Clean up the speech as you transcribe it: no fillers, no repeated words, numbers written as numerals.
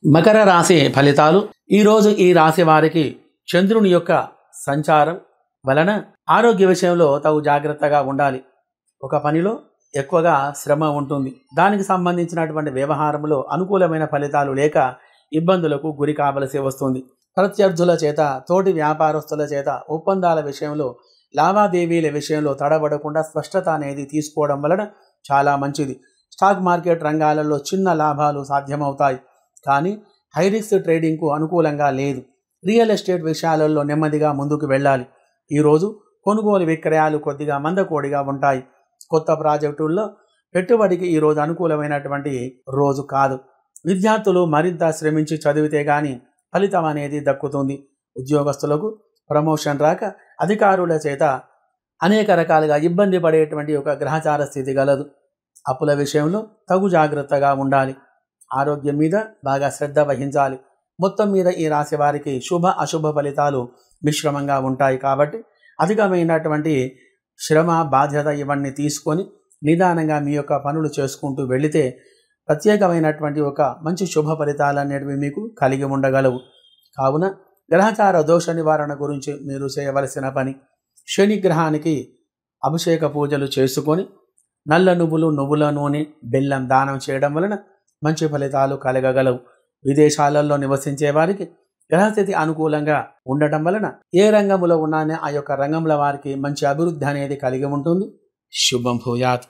మకర రాశి ఫలితాలు. ఈరోజు ఈ రాశి వారికి చంద్రుని యొక్క సంచారం వలన ఆరోగ్య విషయంలో తగు జాగ్రత్తగా ఉండాలి. ఒక పనిలో ఎక్కువగా శ్రమ ఉంటుంది. దానికి సంబంధించినటువంటి వ్యవహారంలో అనుకూలమైన ఫలితాలు లేక ఇబ్బందులకు గురి కావలసి వస్తుంది. ప్రత్యర్థుల చేత, తోటి వ్యాపారస్తుల చేత ఒప్పందాల విషయంలో, లావాదేవీల విషయంలో తడబడకుండా స్పష్టత అనేది తీసుకోవడం వలన చాలా మంచిది. స్టాక్ మార్కెట్ రంగాలలో చిన్న లాభాలు సాధ్యమవుతాయి. కానీ హైరిస్క్ ట్రేడింగ్కు అనుకూలంగా లేదు. రియల్ ఎస్టేట్ విషయాలలో నెమ్మదిగా ముందుకు వెళ్ళాలి. ఈరోజు కొనుగోలు విక్రయాలు కొద్దిగా మందకోడిగా ఉంటాయి. కొత్త ప్రాజెక్టుల్లో పెట్టుబడికి ఈరోజు అనుకూలమైనటువంటి రోజు కాదు. విద్యార్థులు మరింత శ్రమించి చదివితే గాని ఫలితం అనేది దక్కుతుంది. ఉద్యోగస్తులకు ప్రమోషన్ రాక అధికారుల చేత అనేక రకాలుగా ఇబ్బంది పడేటువంటి ఒక గ్రహచార స్థితి గలదు. అప్పుల విషయంలో తగు జాగ్రత్తగా ఉండాలి. ఆరోగ్యం మీద బాగా శ్రద్ధ వహించాలి. మొత్తం మీద ఈ రాశి వారికి శుభ అశుభ ఫలితాలు మిశ్రమంగా ఉంటాయి. కాబట్టి అధికమైనటువంటి శ్రమ, బాధ్యత ఇవన్నీ తీసుకొని నిదానంగా మీ యొక్క పనులు చేసుకుంటూ వెళితే ప్రత్యేకమైనటువంటి ఒక మంచి శుభ ఫలితాలు అనేటివి మీకు కలిగి ఉండగలవు. కావున గ్రహచార దోష నివారణ గురించి మీరు చేయవలసిన పని, శని గ్రహానికి అభిషేక పూజలు చేసుకొని నల్ల నువ్వులు, నువ్వుల నూనె, బెల్లం దానం చేయడం వలన మంచి ఫలితాలు కలగగలవు. విదేశాలలో నివసించే వారికి గ్రహస్థితి అనుకూలంగా ఉండటం వలన ఏ రంగంలో ఉన్నానే ఆ యొక్క రంగంలో వారికి మంచి అభివృద్ధి అనేది కలిగి ఉంటుంది. శుభం భూయాత్.